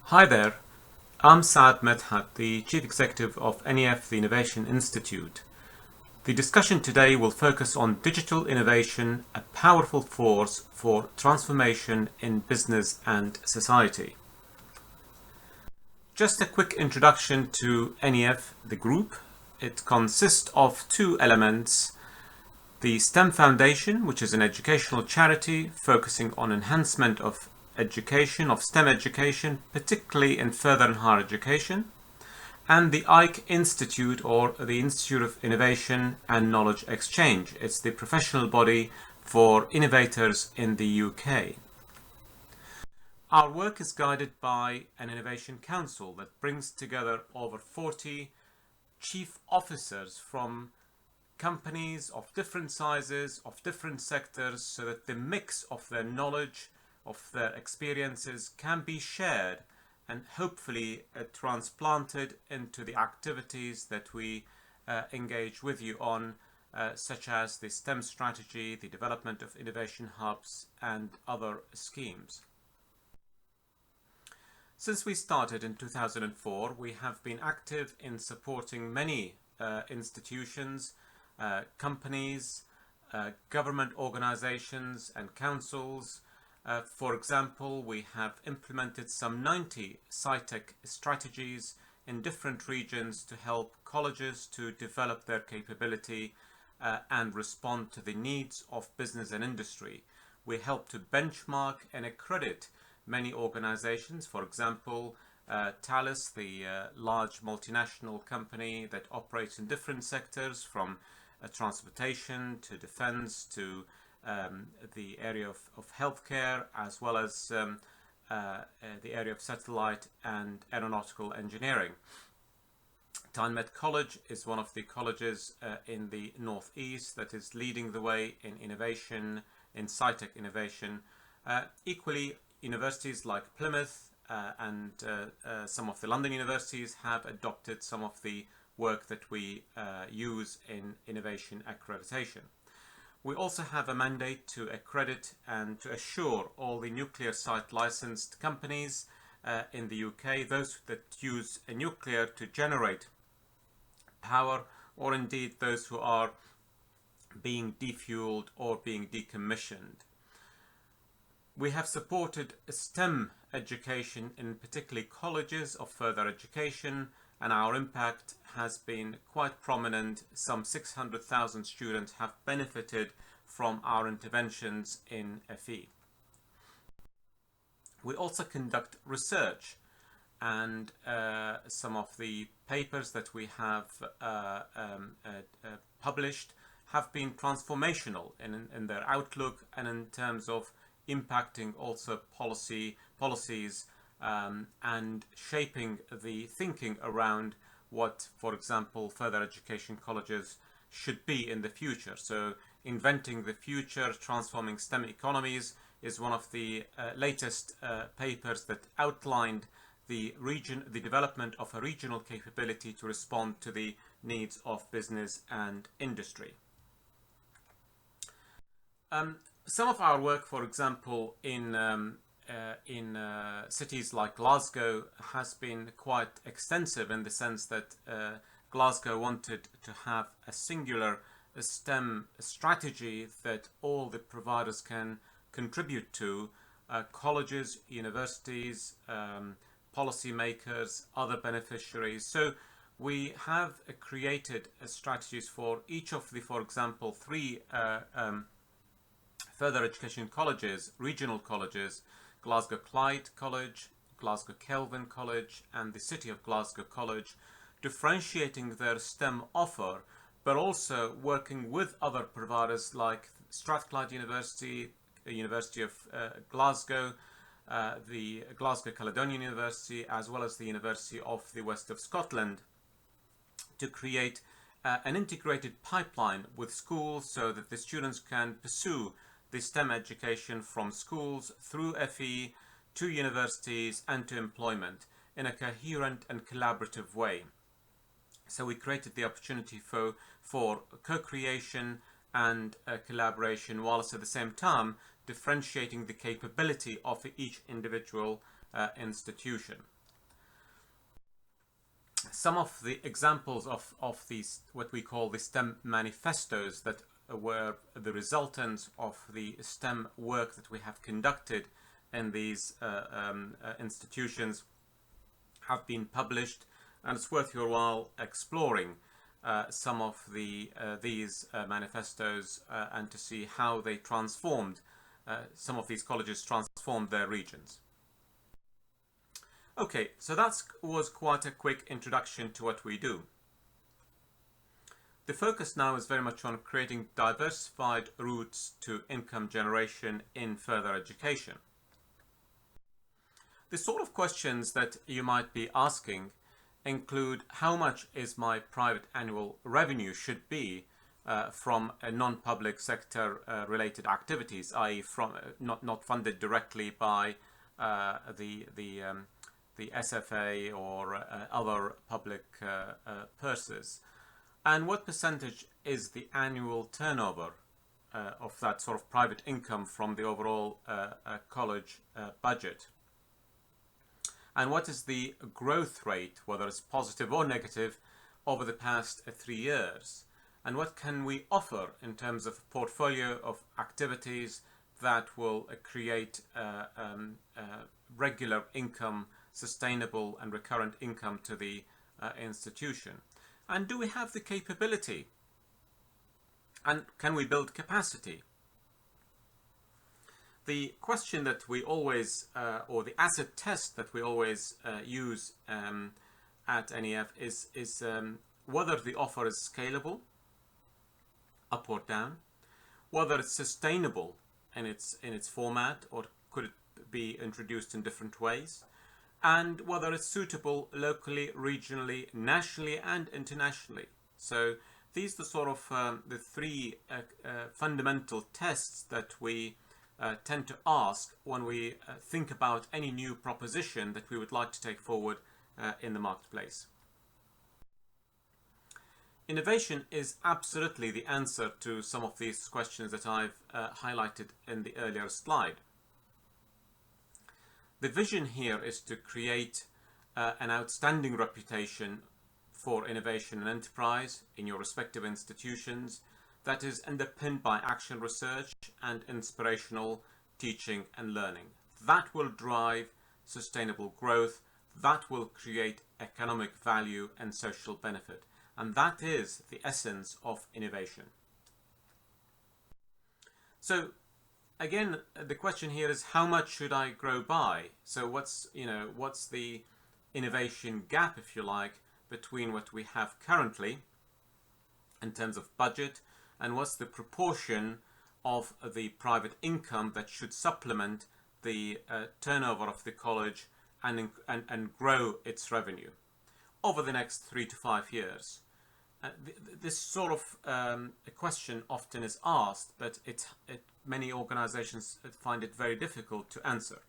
Hi there, I'm Sa'ad Medhat, the Chief Executive of NEF, the Innovation Institute. The discussion today will focus on digital innovation, a powerful force for transformation in business and society. Just a quick introduction to NEF, the group. It consists of two elements: the STEM Foundation, which is an educational charity focusing on enhancement of education, of STEM education, particularly in further and higher education, and the IKE Institute, or the Institute of Innovation and Knowledge Exchange. It's the professional body for innovators in the UK. Our work is guided by an innovation council that brings together over 40 chief officers from companies of different sizes, of different sectors, so that the mix of their knowledge, of their experiences can be shared and hopefully transplanted into the activities that we engage with you on, such as the STEM strategy, the development of innovation hubs, and other schemes. Since we started in 2004, we have been active in supporting many institutions, companies, government organizations and councils. For example, we have implemented some 90 SciTech strategies in different regions to help colleges to develop their capability and respond to the needs of business and industry. We help to benchmark and accredit many organizations. For example, Thales, the large multinational company that operates in different sectors, from transportation to defense to the area of healthcare, as well as the area of satellite and aeronautical engineering. Tynemouth College is one of the colleges in the northeast that is leading the way in innovation, in SciTech innovation. Equally, universities like Plymouth and some of the London universities have adopted some of the work that we use in innovation accreditation. We also have a mandate to accredit and to assure all the nuclear site licensed companies in the UK, those that use a nuclear to generate power, or indeed those who are being defueled or being decommissioned. We have supported STEM education in particularly colleges of further education, and our impact has been quite prominent. Some 600,000 students have benefited from our interventions in FE. We also conduct research, and some of the papers that we have published have been transformational in their outlook and in terms of impacting also policies and shaping the thinking around what, for example, further education colleges should be in the future. So Inventing the Future, Transforming STEM Economies is one of the latest papers that outlined the development of a regional capability to respond to the needs of business and industry. Some of our work, for example, in cities like Glasgow has been quite extensive, in the sense that Glasgow wanted to have a singular STEM strategy that all the providers can contribute to, colleges, universities, policymakers, other beneficiaries. So we have created strategies for each of the, for example, three further education colleges, regional colleges: Glasgow Clyde College, Glasgow Kelvin College, and the City of Glasgow College, differentiating their STEM offer, but also working with other providers like Strathclyde University, the University of Glasgow, the Glasgow Caledonian University, as well as the University of the West of Scotland, to create an integrated pipeline with schools so that the students can pursue the STEM education from schools through FE to universities and to employment in a coherent and collaborative way. So we created the opportunity for co-creation and collaboration, whilst at the same time differentiating the capability of each individual institution. Some of the examples of these, what we call the STEM manifestos, that were the resultants of the STEM work that we have conducted in these institutions, have been published, and it's worth your while exploring some of these manifestos and to see how they transformed, some of these colleges transformed their regions. Okay, so that was quite a quick introduction to what we do. The focus now is very much on creating diversified routes to income generation in further education. The sort of questions that you might be asking include: how much is my private annual revenue should be from a non-public sector related activities, i.e. from not funded directly by the SFA or other public purses, and what percentage is the annual turnover of that sort of private income from the overall college budget, and what is the growth rate, whether it's positive or negative, over the past 3 years, and what can we offer in terms of portfolio of activities that will create regular income, sustainable and recurrent income to the institution. And do we have the capability? And can we build capacity? The question that we always, or the acid test that we always use at NEF is whether the offer is scalable, up or down, whether it's sustainable in its format, or could it be introduced in different ways, and whether it's suitable locally, regionally, nationally and internationally. So these are the sort of the three fundamental tests that we tend to ask when we think about any new proposition that we would like to take forward in the marketplace. Innovation is absolutely the answer to some of these questions that I've highlighted in the earlier slide. The vision here is to create an outstanding reputation for innovation and enterprise in your respective institutions that is underpinned by action research and inspirational teaching and learning. That will drive sustainable growth, that will create economic value and social benefit, and that is the essence of innovation. So again, the question here is, how much should I grow by? So what's the innovation gap, if you like, between what we have currently in terms of budget, and what's the proportion of the private income that should supplement the turnover of the college and grow its revenue over the next 3 to 5 years? This sort of a question often is asked, but many organizations find it very difficult to answer.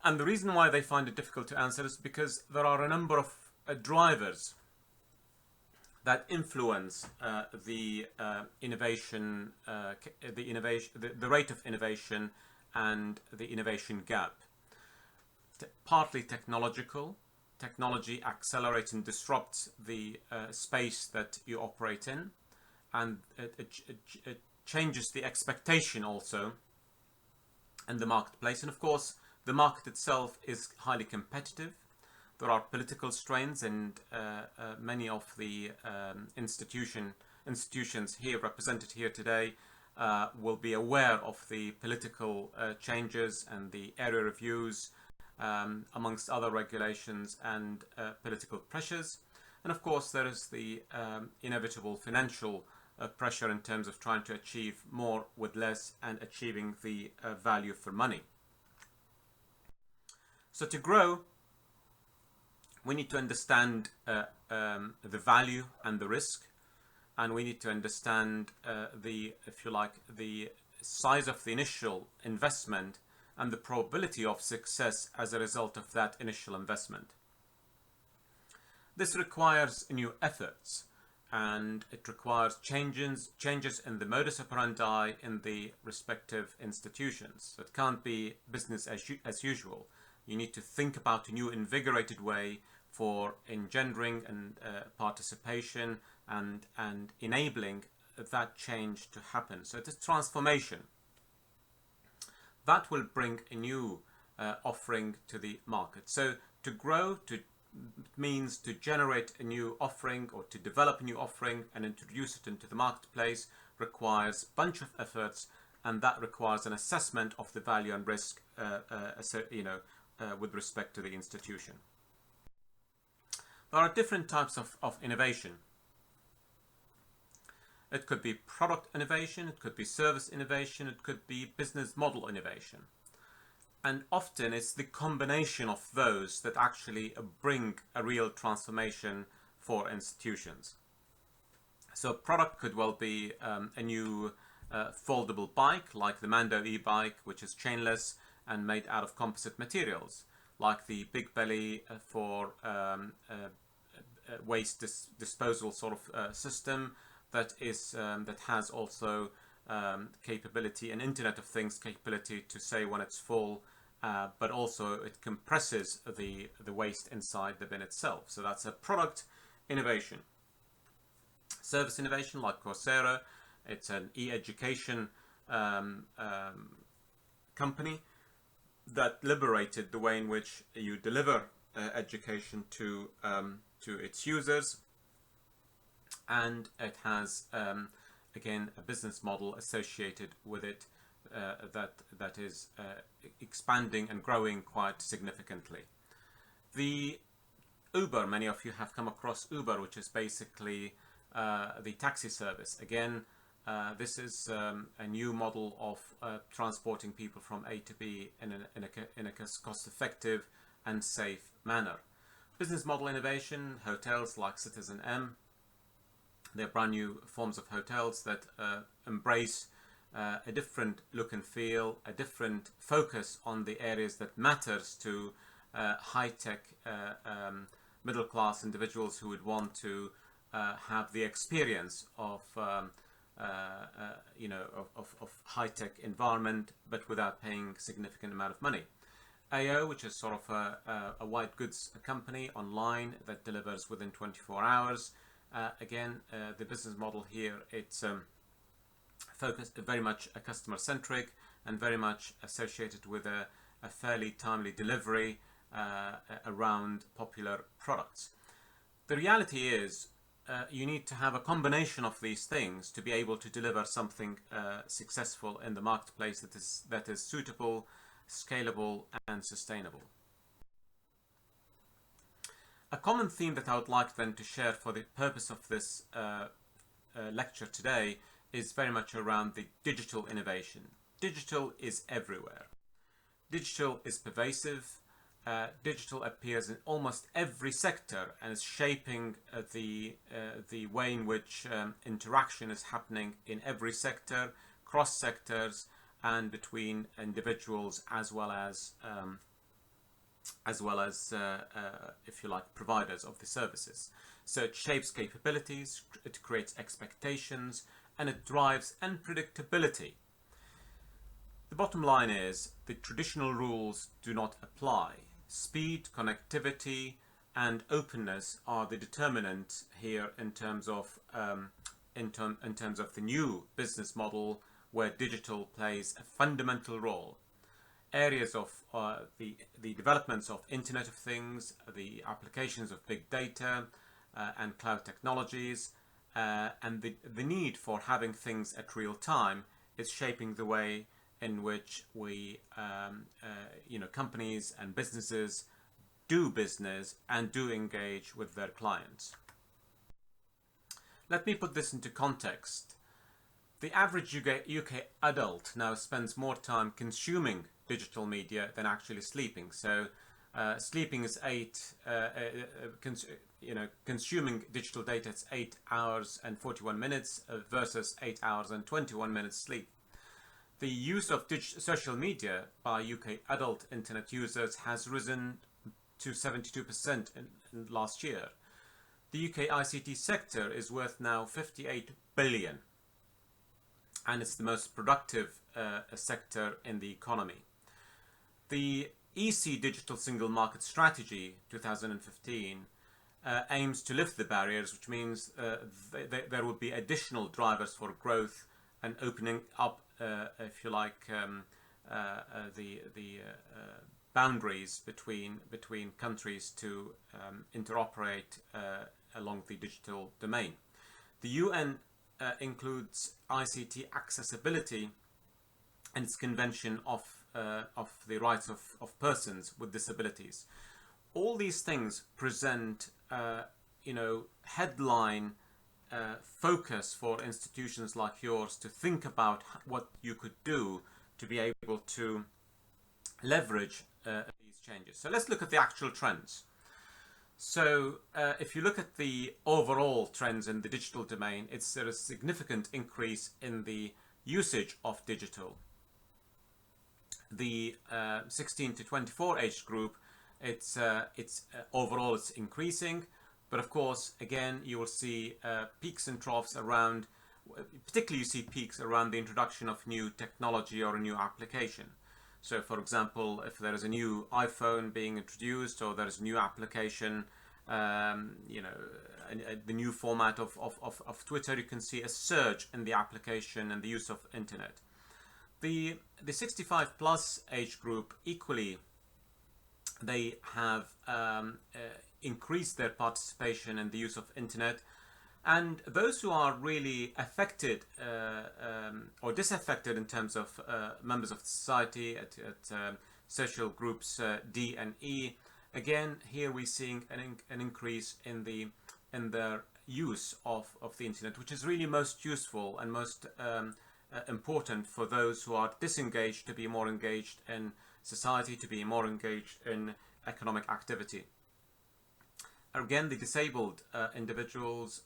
And the reason why they find it difficult to answer is because there are a number of drivers that influence the rate of innovation and the innovation gap. Partly technological. Technology accelerates and disrupts the space that you operate in, and it changes the expectation also in the marketplace. And of course, the market itself is highly competitive. There are political strains, and many of the institutions here represented here today will be aware of the political changes and the area reviews, amongst other regulations and political pressures. And of course, there is the inevitable financial pressure in terms of trying to achieve more with less and achieving the value for money. So to grow, we need to understand the value and the risk, and we need to understand if you like, the size of the initial investment and the probability of success as a result of that initial investment. This requires new efforts, and it requires changes in the modus operandi in the respective institutions. So it can't be business as usual. You need to think about a new invigorated way for engendering and participation and enabling that change to happen. So it is transformation. That will bring a new offering to the market. So to grow means to generate a new offering or to develop a new offering and introduce it into the marketplace requires a bunch of efforts, and that requires an assessment of the value and risk with respect to the institution. There are different types of innovation. It could be product innovation, it could be service innovation, it could be business model innovation. And often it's the combination of those that actually bring a real transformation for institutions. So a product could well be a new foldable bike, like the Mando e-bike, which is chainless and made out of composite materials, like the Big Belly for waste disposal sort of system that has also capability, an Internet of Things capability to say when it's full, but also it compresses the waste inside the bin itself. So that's a product innovation. Service innovation, like Coursera, it's an e-education company that liberated the way in which you deliver education to its users, and it has again a business model associated with it that is expanding and growing quite significantly. The Uber, many of you have come across Uber, which is basically the taxi service. Again, this is a new model of transporting people from A to B in a cost-effective and safe manner. Business model innovation, hotels like Citizen M. They're brand new forms of hotels that embrace a different look and feel, a different focus on the areas that matters to high-tech middle-class individuals who would want to have the experience of high-tech environment, but without paying significant amount of money. AO, which is sort of a white goods company online that delivers within 24 hours. Again, the business model here, it's focused very much customer-centric and very much associated with a fairly timely delivery around popular products. The reality is you need to have a combination of these things to be able to deliver something successful in the marketplace that is suitable, scalable, and sustainable. A common theme that I would like then to share for the purpose of this lecture today is very much around the digital innovation. Digital is everywhere. Digital is pervasive. Digital appears in almost every sector and is shaping the way in which interaction is happening in every sector, cross sectors, and between individuals as well as if you like, providers of the services. So it shapes capabilities, it creates expectations, and it drives unpredictability. The bottom line is the traditional rules do not apply. Speed, connectivity, and openness are the determinant here in terms of the new business model where digital plays a fundamental role. Areas of the developments of Internet of Things, the applications of big data and cloud technologies, and the need for having things at real time is shaping the way in which we, companies and businesses do business and do engage with their clients. Let me put this into context. The average UK adult now spends more time consuming digital media than actually sleeping. So sleeping is consuming digital data, it's 8 hours and 41 minutes versus 8 hours and 21 minutes sleep. The use of social media by UK adult internet users has risen to 72% in last year. The UK ICT sector is worth now 58 billion, and it's the most productive sector in the economy. The EC Digital Single Market Strategy 2015 aims to lift the barriers, which means there will be additional drivers for growth and opening up, if you like, the boundaries between countries to interoperate along the digital domain. The UN includes ICT accessibility and its Convention of the Rights of Persons with Disabilities. All these things present, headline focus for institutions like yours to think about what you could do to be able to leverage these changes. So let's look at the actual trends. So if you look at the overall trends in the digital domain, there is a significant increase in the usage of digital. The 16 to 24 age group, overall it's increasing, but of course, again, you will see peaks and troughs around, particularly you see peaks around the introduction of new technology or a new application. So for example, if there is a new iPhone being introduced, or there is a new application, the new format of Twitter, you can see a surge in the application and the use of internet. The 65 plus age group, equally, they have increased their participation in the use of internet. And those who are really affected or disaffected in terms of members of society at social groups D and E, again, here we're seeing an increase in their use of the internet, which is really most useful and most important for those who are disengaged to be more engaged in society, to be more engaged in economic activity. Again, the disabled individuals,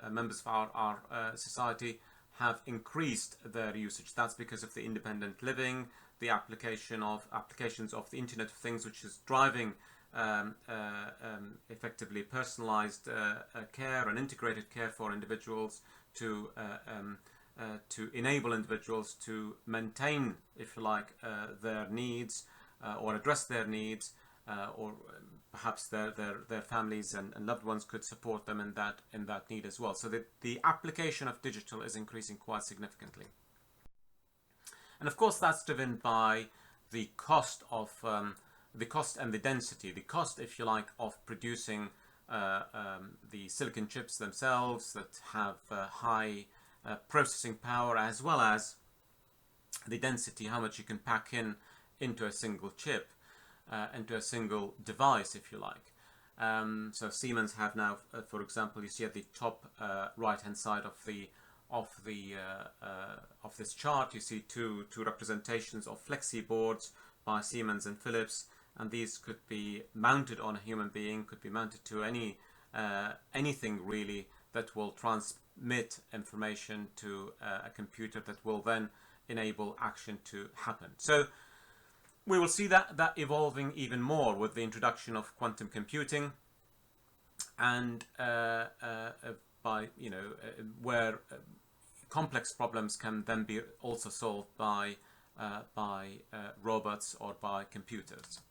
members of our society, have increased their usage. That's because of the independent living, the applications of the Internet of Things, which is driving effectively personalized care and integrated care for individuals to enable individuals to maintain, if you like, their needs or address their needs, or perhaps their families and loved ones could support them in that need as well. So the application of digital is increasing quite significantly. And of course, that's driven by the cost of the cost and the density, the cost, if you like, of producing the silicon chips themselves that have high processing power, as well as the density, how much you can pack into a single chip, into a single device, if you like. So Siemens have now, for example, you see at the top right-hand side of this chart, you see two representations of flexi boards by Siemens and Philips, and these could be mounted on a human being, could be mounted to anything really that will transmit information to a computer that will then enable action to happen. So we will see that evolving even more with the introduction of quantum computing, and where complex problems can then be also solved by robots or by computers.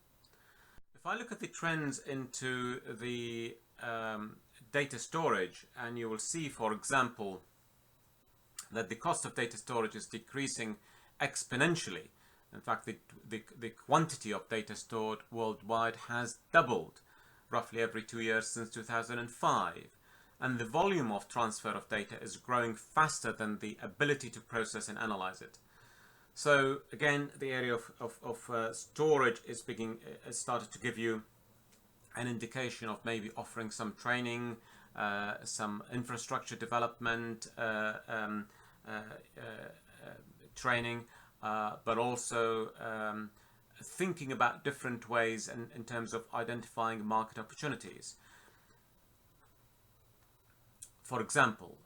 If I look at the trends into the data storage, and you will see, for example, that the cost of data storage is decreasing exponentially. In fact, the quantity of data stored worldwide has doubled roughly every 2 years since 2005. And the volume of transfer of data is growing faster than the ability to process and analyze it. So again, the area of storage is started to give you an indication of maybe offering some training, some infrastructure development training, but also thinking about different ways in terms of identifying market opportunities. For example,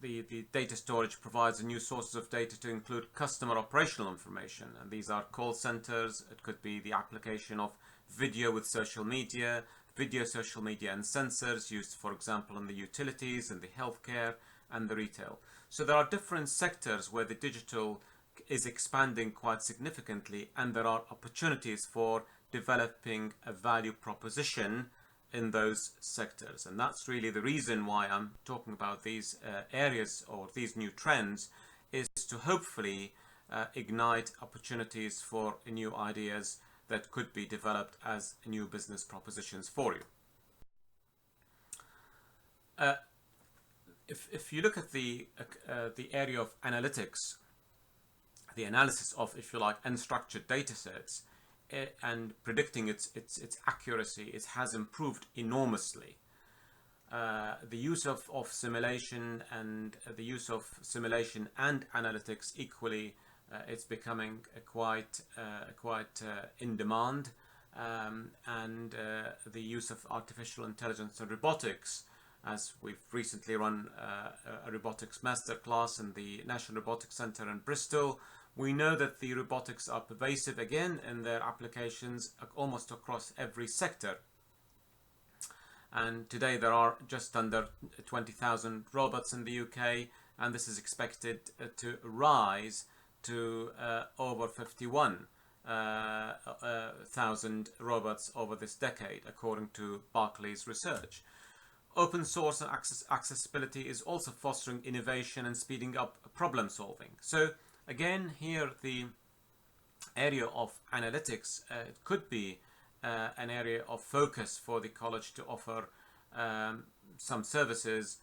the data storage provides new sources of data to include customer operational information, and these are call centers. It could be the application of video with social media, social media and sensors used, for example, in the utilities, in the healthcare and the retail. So there are different sectors where the digital is expanding quite significantly, and there are opportunities for developing a value proposition in those sectors. And that's really the reason why I'm talking about these areas or these new trends, is to hopefully ignite opportunities for new ideas that could be developed as new business propositions for you. If you look at the area of analytics, the analysis of, if you like, unstructured data sets and predicting its accuracy, it has improved enormously. The use of simulation and analytics equally, it's becoming quite in demand, and the use of artificial intelligence and robotics, as we've recently run a robotics masterclass in the National Robotics Centre in Bristol. We know that the robotics are pervasive again in their applications almost across every sector. And today there are just under 20,000 robots in the UK, and this is expected to rise to over 51,000 robots over this decade, according to Barclays research. Open source and accessibility is also fostering innovation and speeding up problem solving. So again, here the area of analytics could be an area of focus for the college to offer some services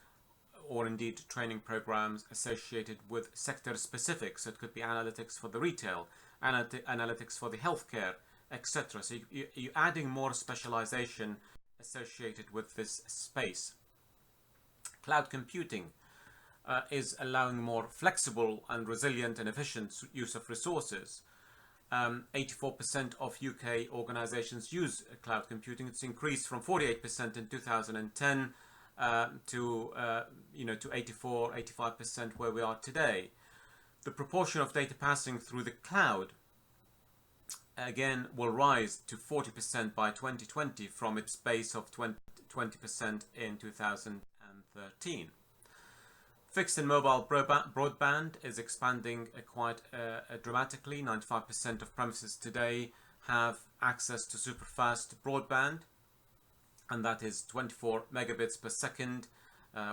or indeed training programs associated with sector specifics. So it could be analytics for the retail, analytics for the healthcare, etc. So you're adding more specialization associated with this space. Cloud computing is allowing more flexible and resilient and efficient use of resources. 84% of UK organizations use cloud computing. It's increased from 48% in 2010 to 85% where we are today. The proportion of data passing through the cloud again will rise to 40% by 2020 from its base of 20% in 2013. Fixed and mobile broadband is expanding quite dramatically. 95% of premises today have access to super fast broadband, and that is 24 megabits per second,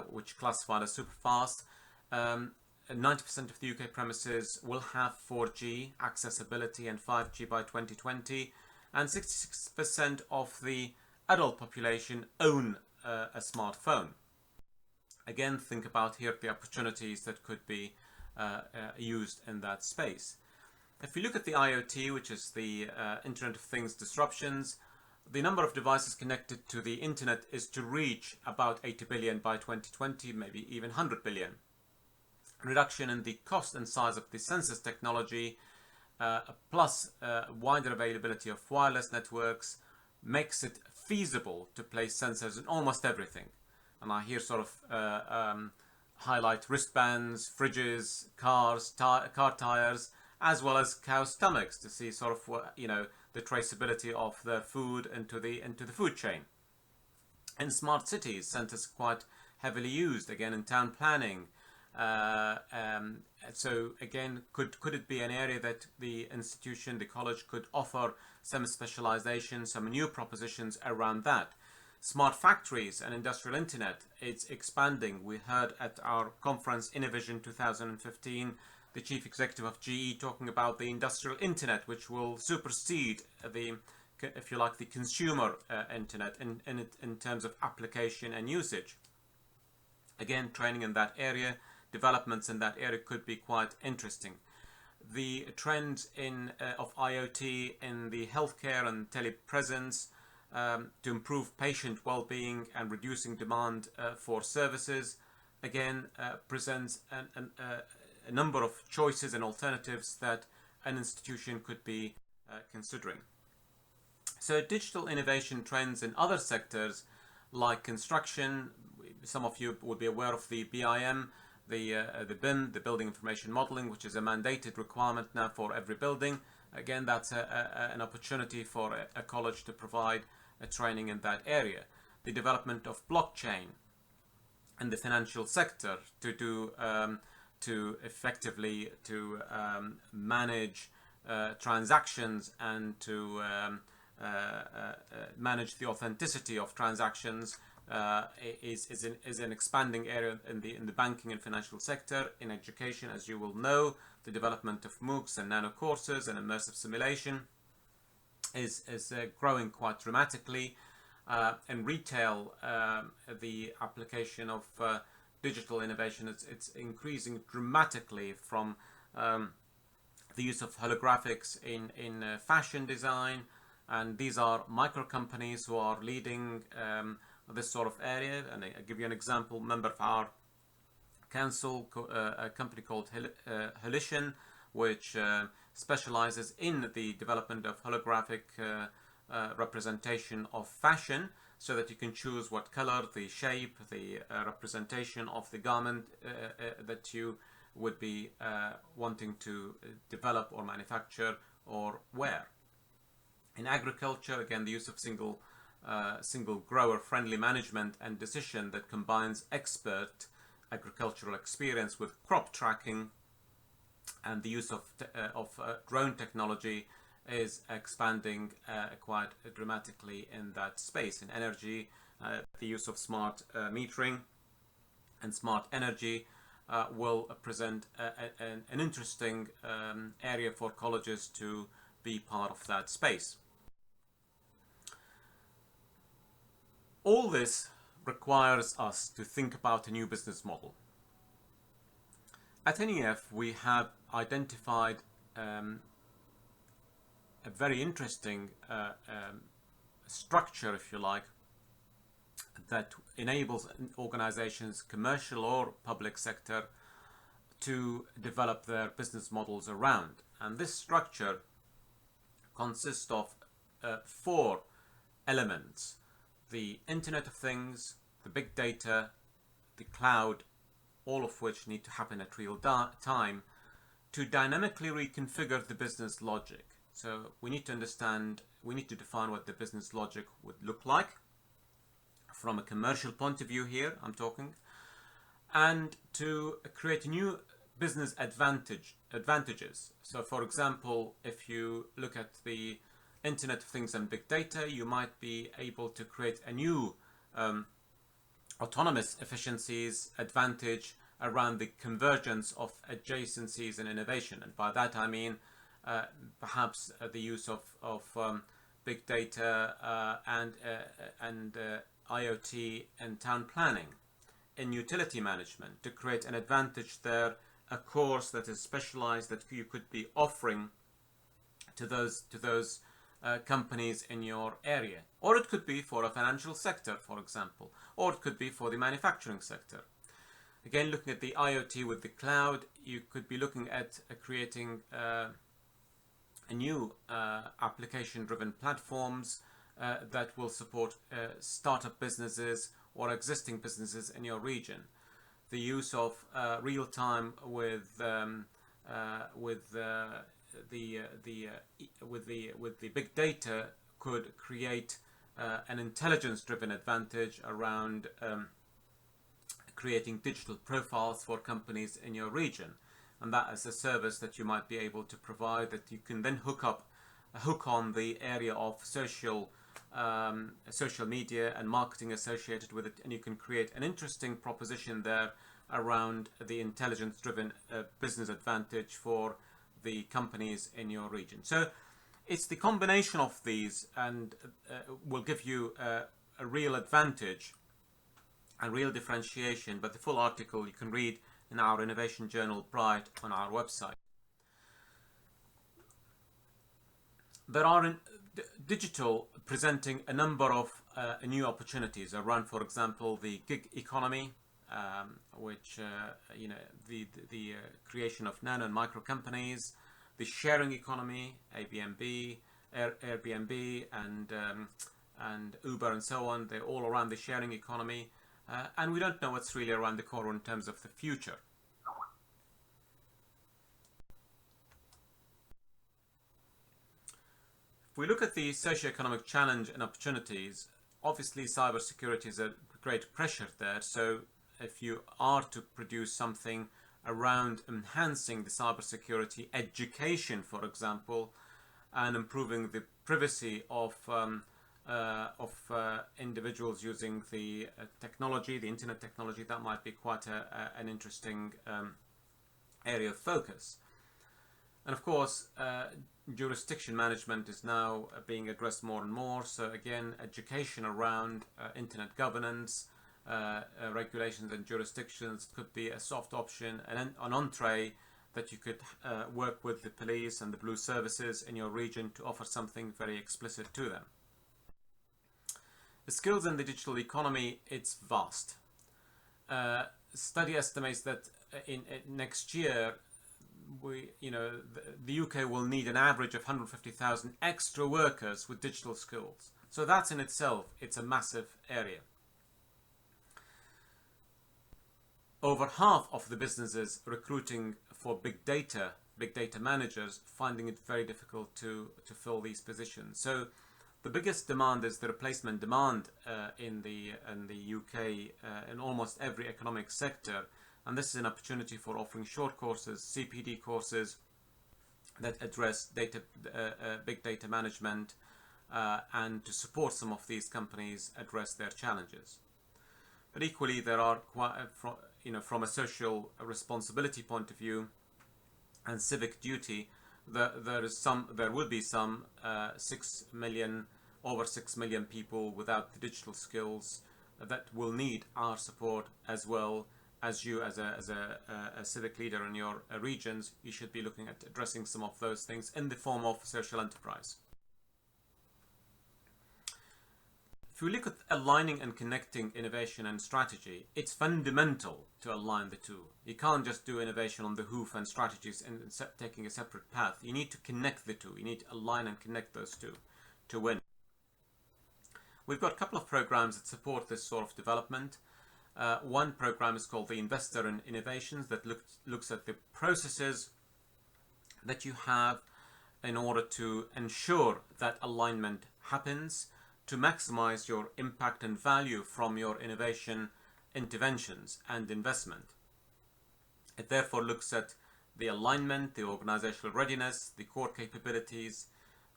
which classified as super fast. 90% of the UK premises will have 4G accessibility and 5G by 2020, and 66% of the adult population own a smartphone. Again, think about here the opportunities that could be used in that space. If you look at the IoT, which is the Internet of Things disruptions, the number of devices connected to the internet is to reach about 80 billion by 2020, maybe even 100 billion. Reduction in the cost and size of the sensors technology, plus wider availability of wireless networks, makes it feasible to place sensors in almost everything. And I here sort of highlight wristbands, fridges, cars, car tires, as well as cow stomachs, to see sort of the traceability of the food into the food chain. In smart cities, sensors are quite heavily used again in town planning. So again, could it be an area that the institution, the college, could offer some specialization, some new propositions around that? Smart factories and industrial internet, it's expanding. We heard at our conference Innovision 2015 the chief executive of GE talking about the industrial internet, which will supersede the, if you like, the consumer internet in terms of application and usage. Again, training in that area, developments in that area could be quite interesting. The trend of IoT in the healthcare and telepresence to improve patient well-being and reducing demand for services, again, presents a number of choices and alternatives that an institution could be considering. So digital innovation trends in other sectors like construction, some of you would be aware of the BIM, the BIM, the Building Information Modeling, which is a mandated requirement now for every building. Again, that's an opportunity for a college to provide a training in that area. The development of blockchain in the financial sector to do to effectively to manage transactions and to manage the authenticity of transactions is an expanding area in the banking and financial sector. In education, as you will know, the development of MOOCs and nano courses and immersive simulation is growing quite dramatically. In retail, the application of digital innovation, it's increasing dramatically, from the use of holographics in fashion design, and these are micro companies who are leading this sort of area. And I'll give you an example. Member of our council, a company called Contextual, which specializes in the development of holographic representation of fashion, so that you can choose what color, the shape, the representation of the garment that you would be wanting to develop or manufacture or wear. In agriculture, again, the use of single grower friendly management and decision that combines expert agricultural experience with crop tracking, and the use of drone technology is expanding quite dramatically in that space. In energy, the use of smart metering and smart energy will present an interesting area for colleges to be part of that space. All this requires us to think about a new business model. At NEF, we have identified a very interesting structure, if you like, that enables organizations, commercial or public sector, to develop their business models around. And this structure consists of 4 elements: the Internet of Things, the big data, the cloud, all of which need to happen at real time to dynamically reconfigure the business logic. So we need to understand, we need to define what the business logic would look like from a commercial point of view here, I'm talking, and to create new business advantages. So for example, if you look at the Internet of Things and big data, you might be able to create a new autonomous efficiencies advantage around the convergence of adjacencies and innovation. And by that I mean perhaps the use of big data and IoT and town planning. In utility management, to create an advantage there, a course that is specialized that you could be offering to those companies in your area. Or it could be for a financial sector, for example, or it could be for the manufacturing sector. Again, looking at the IoT with the cloud, you could be looking at creating a new application-driven platforms that will support startup businesses or existing businesses in your region. The use of real time with the big data could create an intelligence-driven advantage around creating digital profiles for companies in your region, and that is a service that you might be able to provide, that you can then hook on the area of social media and marketing associated with it, and you can create an interesting proposition there around the intelligence-driven business advantage for the companies in your region. So it's the combination of these and will give you a real advantage and real differentiation. But the full article you can read in our innovation journal Bright on our website. There are in digital presenting a number of new opportunities around, for example, the gig economy, which the creation of nano and micro companies, the sharing economy, Airbnb, and Uber and so on. They're all around the sharing economy, and we don't know what's really around the corner in terms of the future. If we look at the socio-economic challenge and opportunities, obviously cybersecurity is a great pressure there. So if you are to produce something around enhancing the cybersecurity education, for example, and improving the privacy of individuals using the technology, the internet technology. That might be quite an interesting area of focus. And of course, jurisdiction management is now being addressed more and more. So again, education around internet governance, regulations and jurisdictions could be a soft option, and an entree that you could work with the police and the blue services in your region to offer something very explicit to them. The skills in the digital economy, it's vast. Study estimates that in next year, the UK will need an average of 150,000 extra workers with digital skills. So that's in itself, it's a massive area. Over half of the businesses recruiting for big data managers finding it very difficult to fill these positions. So the biggest demand is the replacement demand in the UK in almost every economic sector. And this is an opportunity for offering short courses, CPD courses that address big data management and to support some of these companies address their challenges. But equally, there are from a social responsibility point of view and civic duty, there will be some over 6 million people without the digital skills that will need our support, as well as you as a civic leader in your regions. You should be looking at addressing some of those things in the form of social enterprise. If we look at aligning and connecting innovation and strategy, it's fundamental to align the two. You can't just do innovation on the hoof and strategies and taking a separate path. You need to connect the two. You need to align and connect those two to win. We've got a couple of programs that support this sort of development. One program is called the Investor in Innovations, that looks at the processes that you have in order to ensure that alignment happens, to maximize your impact and value from your innovation interventions and investment. It therefore looks at the alignment, the organizational readiness, the core capabilities,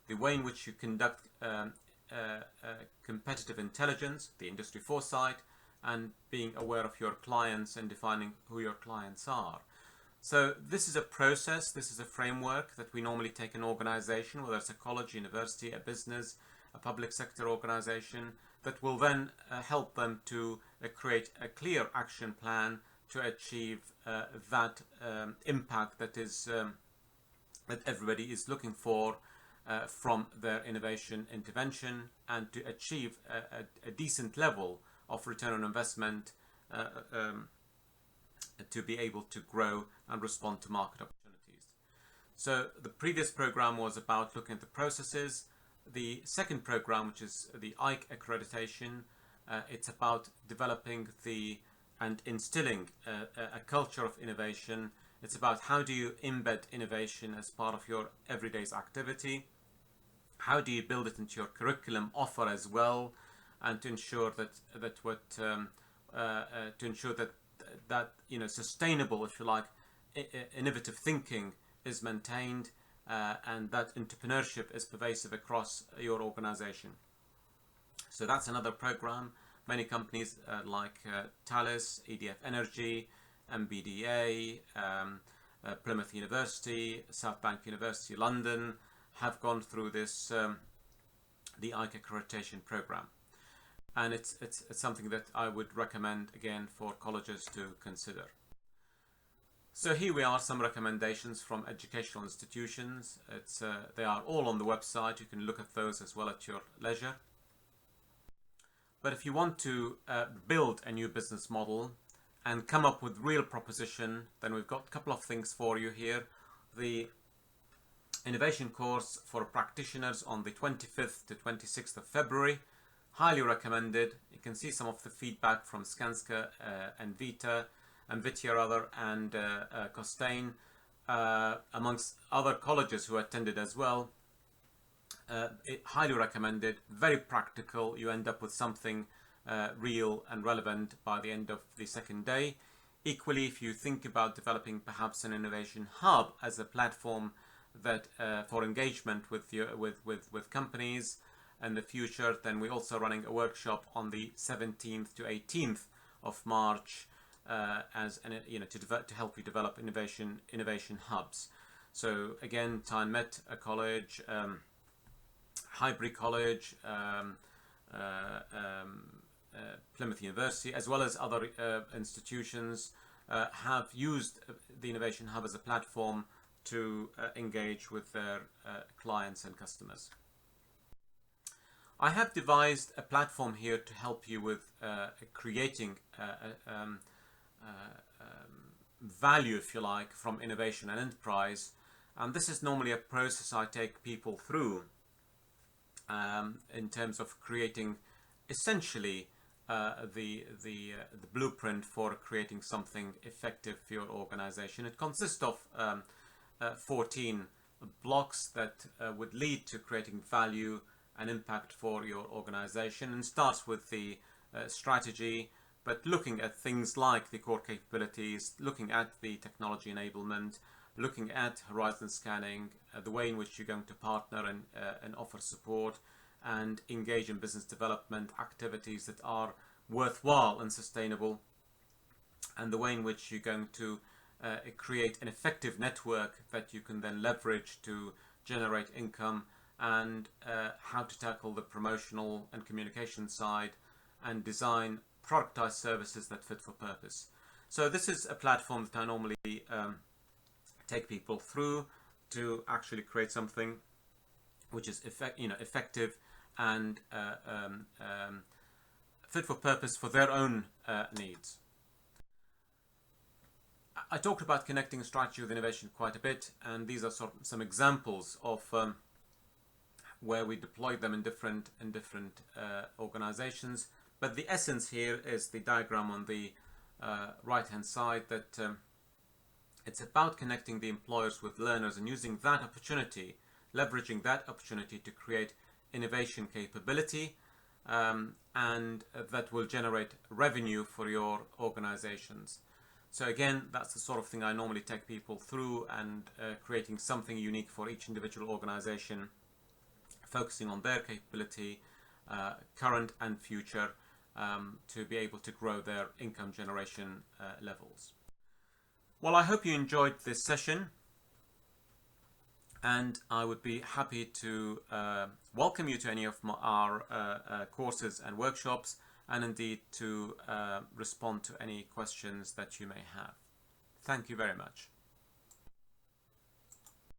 the way in which you conduct competitive intelligence, the industry foresight, and being aware of your clients and defining who your clients are. So this is a process, this is a framework that we normally take an organization, whether it's a college, university, a business, a public sector organization, that will then help them to create a clear action plan to achieve that impact that is that everybody is looking for from their innovation intervention, and to achieve a decent level of return on investment to be able to grow and respond to market opportunities. So the previous program was about looking at the processes. The second program, which is the IKE Accreditation, it's about developing and instilling a culture of innovation. It's about how do you embed innovation as part of your everyday's activity? How do you build it into your curriculum offer as well, and to ensure that sustainable, if you like, innovative thinking is maintained, and that entrepreneurship is pervasive across your organization. So that's another program. Many companies like Thales, EDF Energy, MBDA, Plymouth University, South Bank University, London, have gone through this the IKE Accreditation program. And it's something that I would recommend again for colleges to consider. So here we are, some recommendations from educational institutions. They are all on the website. You can look at those as well at your leisure. But if you want to build a new business model and come up with real proposition, then we've got a couple of things for you here. The innovation course for practitioners on the 25th to 26th of February. Highly recommended. You can see some of the feedback from Skanska and Vita and Costain, amongst other colleges who attended as well. Highly recommended, very practical. You end up with something real and relevant by the end of the second day. Equally, if you think about developing perhaps an innovation hub as a platform that for engagement with companies in the future, then we're also running a workshop on the 17th to 18th of March to help you develop innovation hubs. So again, Tyne Met College, Highbury College, Plymouth University, as well as other institutions, have used the Innovation Hub as a platform to engage with their clients and customers. I have devised a platform here to help you with creating value, if you like, from innovation and enterprise. And this is normally a process I take people through in terms of creating essentially the blueprint for creating something effective for your organization. It consists of 14 blocks that would lead to creating value and impact for your organization, and starts with the strategy, but looking at things like the core capabilities, looking at the technology enablement, looking at horizon scanning, the way in which you're going to partner and offer support and engage in business development activities that are worthwhile and sustainable, and the way in which you're going to create an effective network that you can then leverage to generate income, and how to tackle the promotional and communication side and design productized services that fit for purpose. So this is a platform that I normally take people through to actually create something which is effective and fit for purpose for their own needs. I talked about connecting strategy with innovation quite a bit, and these are some examples of where we deploy them in different organizations. But the essence here is the diagram on the right hand side, that it's about connecting the employers with learners and using that opportunity, leveraging that opportunity to create innovation capability, and that will generate revenue for your organizations. So again, that's the sort of thing I normally take people through, and creating something unique for each individual organization, focusing on their capability, current and future, to be able to grow their income generation levels. Well, I hope you enjoyed this session, and I would be happy to welcome you to any of our courses and workshops, and indeed to respond to any questions that you may have. Thank you very much.